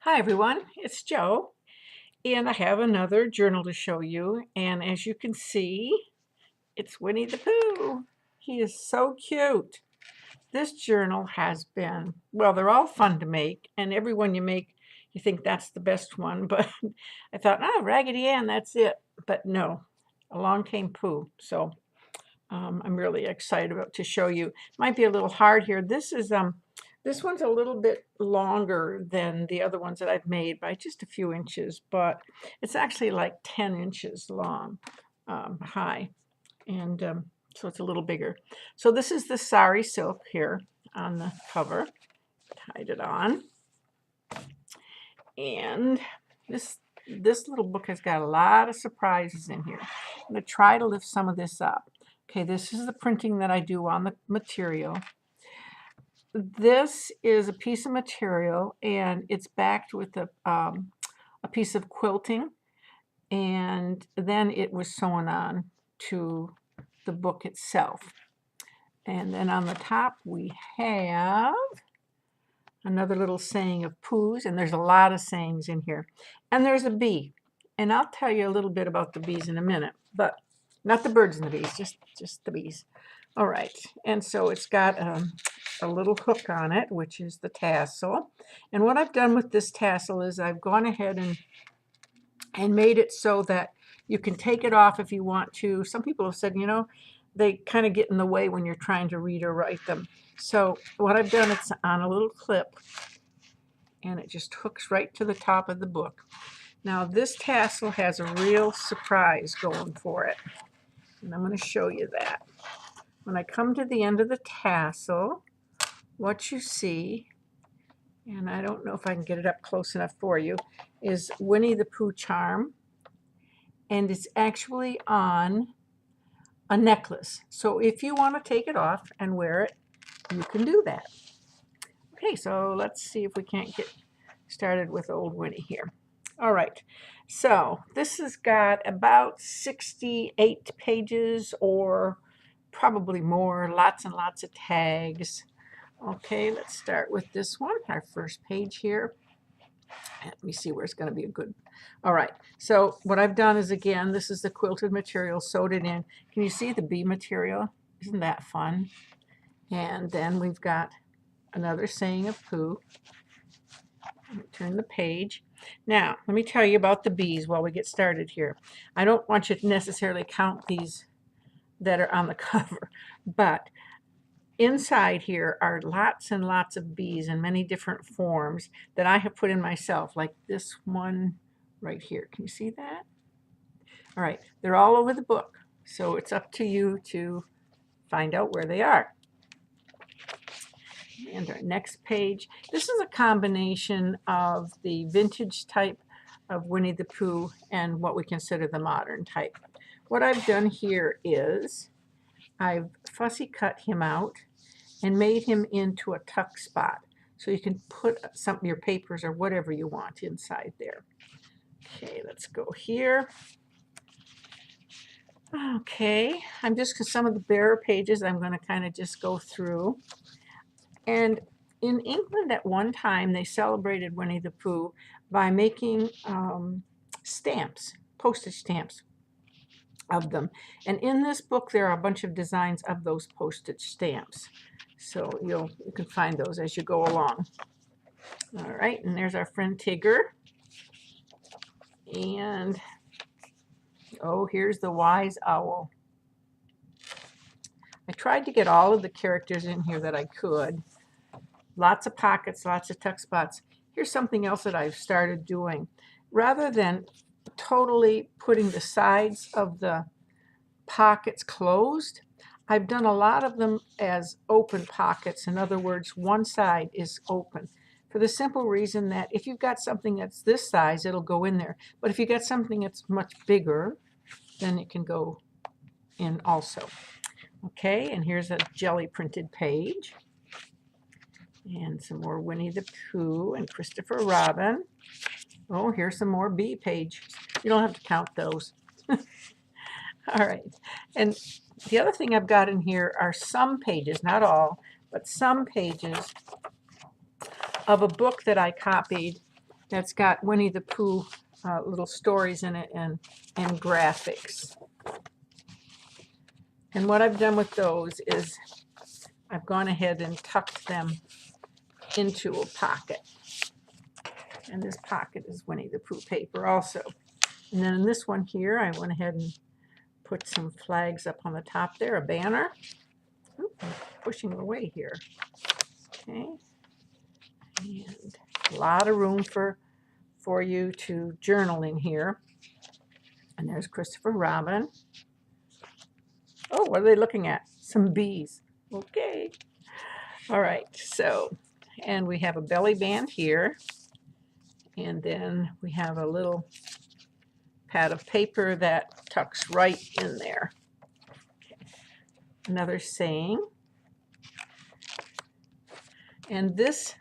Hi everyone, it's Joe, and I have another journal to show you. And as you can see, it's Winnie the Pooh. He is so cute. This journal has been, well, they're all fun to make, and every one you make, you think that's the best one. But I thought, Raggedy Ann, that's it. But no, along came Pooh. So I'm really excited to show you. Might be a little hard here. This one's a little bit longer than the other ones that I've made by just a few inches, but it's actually like 10 inches long, high, and so it's a little bigger. So this is the sari silk here on the cover. Tied it on, and this little book has got a lot of surprises in here. I'm going to try to lift some of this up. Okay, this is the printing that I do on the material. This is a piece of material, and it's backed with a piece of quilting, and then it was sewn on to the book itself. And then on the top we have another little saying of Pooh's, and there's a lot of sayings in here. And there's a bee, and I'll tell you a little bit about the bees in a minute, but not the birds and the bees, just the bees. All right, and so it's got a little hook on it, which is the tassel. And what I've done with this tassel is I've gone ahead and made it so that you can take it off if you want to. Some people have said, they kind of get in the way when you're trying to read or write them. So what I've done, it's on a little clip, and it just hooks right to the top of the book. Now this tassel has a real surprise going for it, and I'm going to show you that. When I come to the end of the tassel, what you see, and I don't know if I can get it up close enough for you, is Winnie the Pooh charm, and it's actually on a necklace. So if you want to take it off and wear it, you can do that. Okay, so let's see if we can't get started with old Winnie here. All right, so this has got about 68 pages or probably more, lots and lots of tags. Okay, let's start with this one, our first page here. Let me see where it's going to be a good. All right, so what I've done is, again, this is the quilted material, sewed it in. Can you see the bee material? Isn't that fun? And then we've got another saying of Pooh. Turn the page. Now, let me tell you about the bees while we get started here. I don't want you to necessarily count these that are on the cover, but inside here are lots and lots of bees in many different forms that I have put in myself, like this one right here. Can you see that? All right, they're all over the book, so it's up to you to find out where they are. And our next page, this is a combination of the vintage type of Winnie the Pooh and what we consider the modern type. What I've done here is I've fussy cut him out and made him into a tuck spot. So you can put some of your papers or whatever you want inside there. Okay, let's go here. Okay, I'm just, because some of the bare pages I'm going to kind of just go through. And in England at one time, they celebrated Winnie the Pooh by making stamps, postage stamps of them. And in this book, there are a bunch of designs of those postage stamps. So you can find those as you go along. All right, and there's our friend Tigger. And, oh, here's the wise owl. I tried to get all of the characters in here that I could. Lots of pockets, lots of tuck spots. Here's something else that I've started doing. Rather than totally putting the sides of the pockets closed, I've done a lot of them as open pockets. In other words, one side is open, for the simple reason that if you've got something that's this size, it'll go in there. But if you've got something that's much bigger, then it can go in also. Okay, and here's a jelly printed page. And some more Winnie the Pooh and Christopher Robin. Oh, here's some more bee pages. You don't have to count those. All right. And the other thing I've got in here are some pages, not all, but some pages of a book that I copied that's got Winnie the Pooh little stories in it and graphics. And what I've done with those is I've gone ahead and tucked them into a pocket. And this pocket is Winnie the Pooh paper also. And then in this one here, I went ahead and put some flags up on the top there, a banner. Oop, I'm pushing away here. Okay. And a lot of room for you to journal in here. And there's Christopher Robin. Oh, what are they looking at? Some bees. Okay. All right. So, and we have a belly band here. And then we have a little pad of paper that tucks right in there. Okay. Another saying. And this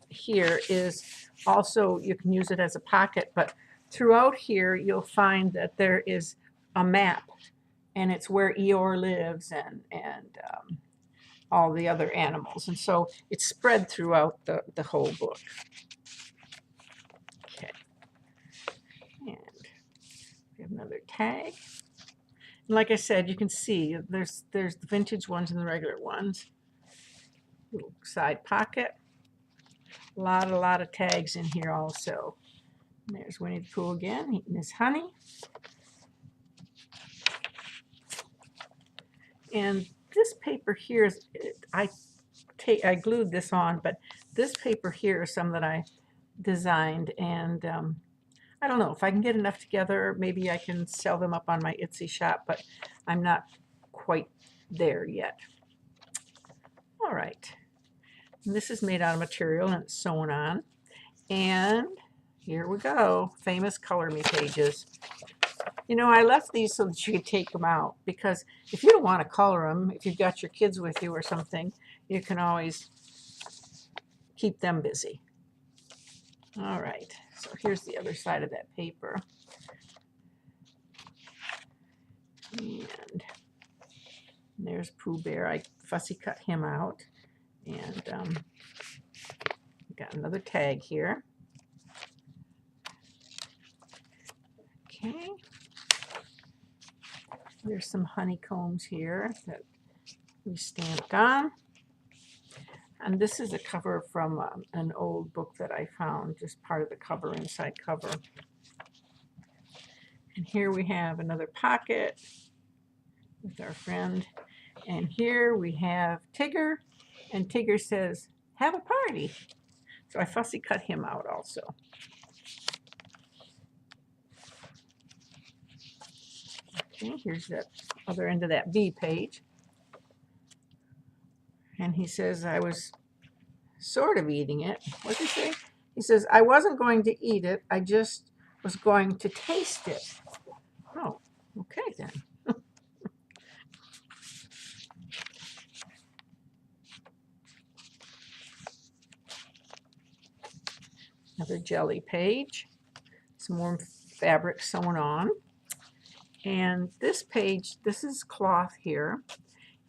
here is also, you can use it as a pocket, but throughout here you'll find that there is a map, and it's where Eeyore lives and all the other animals. And so it's spread throughout the whole book. Okay. And we have another tag. And like I said, you can see there's the vintage ones and the regular ones. Little side pocket. A lot of tags in here also. And there's Winnie the Pooh again, eating his honey. And this paper here is, I glued this on, but this paper here is some that I designed, and I don't know if I can get enough together. Maybe I can sell them up on my Etsy shop, but I'm not quite there yet. All right, and this is made out of material and it's sewn on, and here we go. Famous Color Me pages. You know, I left these so that you could take them out, because if you don't want to color them, if you've got your kids with you or something, you can always keep them busy. All right, so here's the other side of that paper. And there's Pooh Bear. I fussy cut him out. And got another tag here. Okay. There's some honeycombs here that we stamped on. And this is a cover from an old book that I found, just part of the cover, inside cover. And here we have another pocket with our friend. And here we have Tigger, and Tigger says, "Have a party." So I fussy cut him out also. Okay, here's that other end of that B page. And he says, I was sort of eating it. What did he say? He says, I wasn't going to eat it. I just was going to taste it. Oh, okay then. Another jelly page. Some more fabric sewn on. And this page, this is cloth here.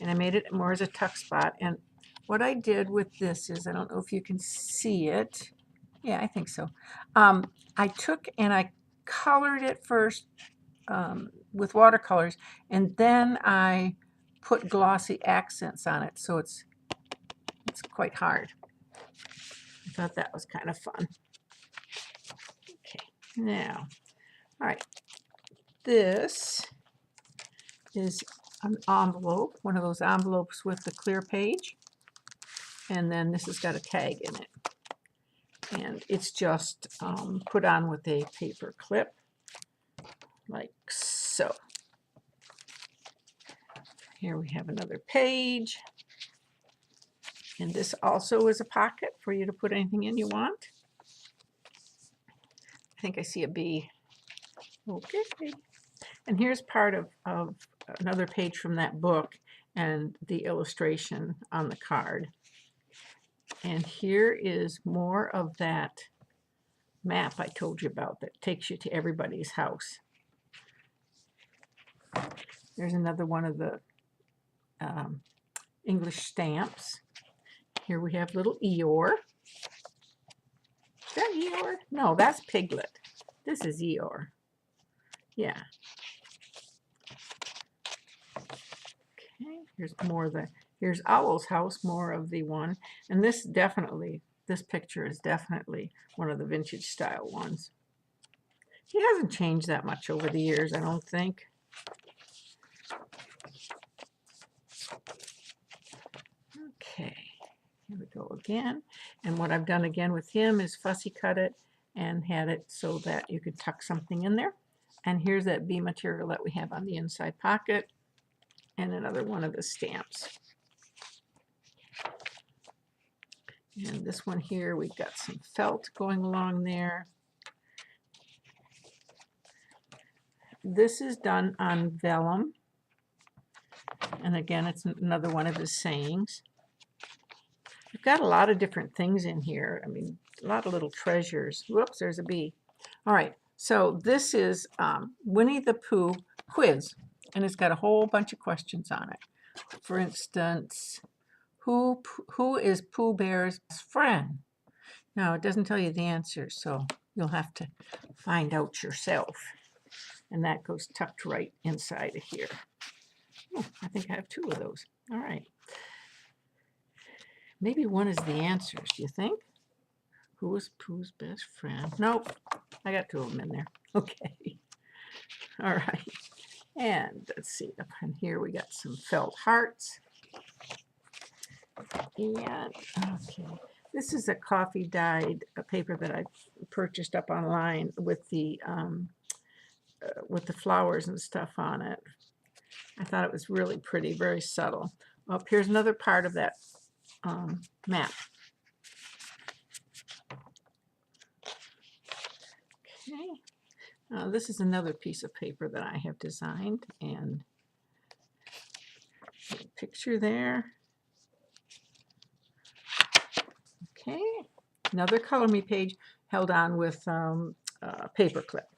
And I made it more as a tuck spot. And what I did with this is, I don't know if you can see it. Yeah, I think so. I took and I colored it first with watercolors, and then I put glossy accents on it, so it's quite hard. I thought that was kind of fun. Okay, now, all right, this is an envelope, one of those envelopes with the clear page, and then this has got a tag in it. And it's just put on with a paper clip, like so. Here we have another page. And this also is a pocket for you to put anything in you want. I think I see a bee. Okay. And here's part of another page from that book and the illustration on the card. And here is more of that map I told you about that takes you to everybody's house. There's another one of the English stamps. Here we have little Eeyore. that Eeyore? No, that's Piglet. This is Eeyore. Yeah. Okay, here's more of the, here's Owl's house, more of the one. And this definitely, this picture is definitely one of the vintage style ones. He hasn't changed that much over the years, I don't think. Okay, here we go again. And what I've done again with him is fussy cut it and had it so that you could tuck something in there. And here's that B material that we have on the inside pocket and another one of the stamps. And this one here, we've got some felt going along there. This is done on vellum. And again, it's another one of his sayings. We've got a lot of different things in here. I mean, a lot of little treasures. Whoops, there's a bee. All right, so this is Winnie the Pooh quiz, and it's got a whole bunch of questions on it. For instance, who is Pooh Bear's best friend? Now, it doesn't tell you the answer, so you'll have to find out yourself. And that goes tucked right inside of here. Oh, I think I have two of those. All right. Maybe one is the answers, do you think? Who is Pooh's best friend? Nope, I got two of them in there. Okay. All right. And let's see, up in here we got some felt hearts. And, okay, this is a coffee dyed paper that I purchased up online with the flowers and stuff on it. I thought it was really pretty, very subtle. Oh, here's another part of that map. Okay. This is another piece of paper that I have designed, and a picture there. Okay. Another Color Me page held on with a paper clip.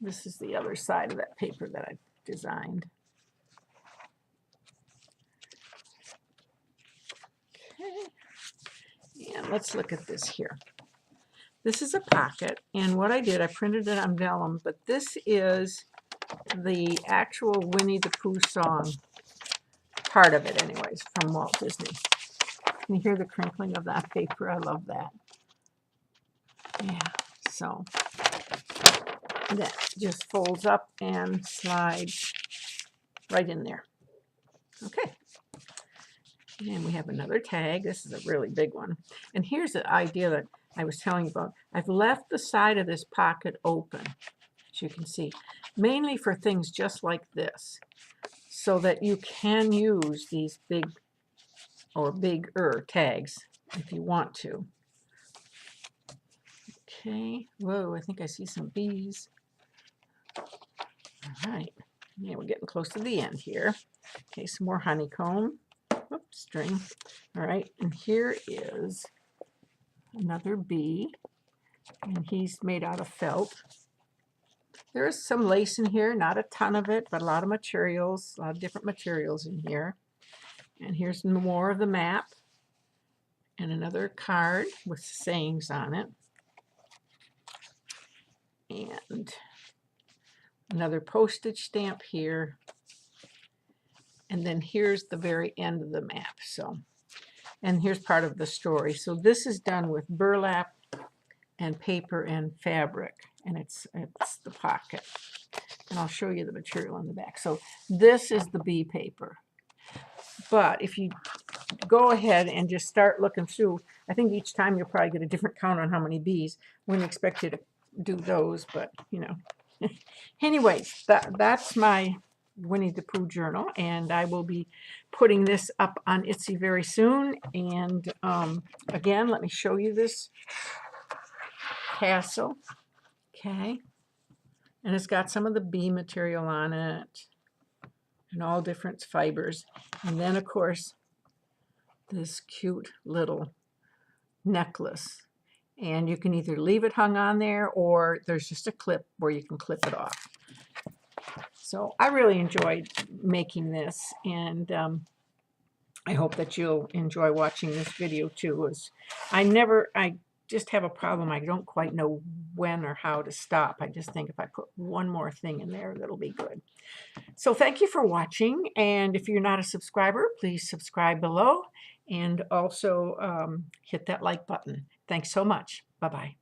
This is the other side of that paper that I designed. Okay. And let's look at this here. This is a pocket, and what I did, I printed it on vellum, but this is the actual Winnie the Pooh song, part of it anyways, from Walt Disney. Can you hear the crinkling of that paper? I love that. Yeah, so that just folds up and slides right in there. Okay. And we have another tag. This is a really big one. And here's the idea that I was telling you about. I've left the side of this pocket open, as you can see, mainly for things just like this, so that you can use these big or bigger tags if you want to. Okay. Whoa, I think I see some bees. All right. Yeah, we're getting close to the end here. Okay, some more honeycomb. Oops, string. All right, and here is another bee, and he's made out of felt. There is some lace in here, not a ton of it, but a lot of materials, a lot of different materials in here. And here's more of the map, and another card with sayings on it. And another postage stamp here. And then here's the very end of the map. So, and here's part of the story. So this is done with burlap and paper and fabric, and it's the pocket. And I'll show you the material on the back. So this is the bee paper. But if you go ahead and just start looking through, I think each time you'll probably get a different count on how many bees. Wouldn't expect you to do those, but you know. Anyways, that's my Winnie the Pooh journal, and I will be putting this up on Etsy very soon. And again, let me show you this tassel. Okay, and it's got some of the bee material on it and all different fibers, and then of course this cute little necklace, and you can either leave it hung on there or there's just a clip where you can clip it off. So I really enjoyed making this, and I hope that you'll enjoy watching this video too. I just have a problem. I don't quite know when or how to stop. I just think if I put one more thing in there, that'll be good. So thank you for watching. And if you're not a subscriber, please subscribe below and also hit that like button. Thanks so much. Bye-bye.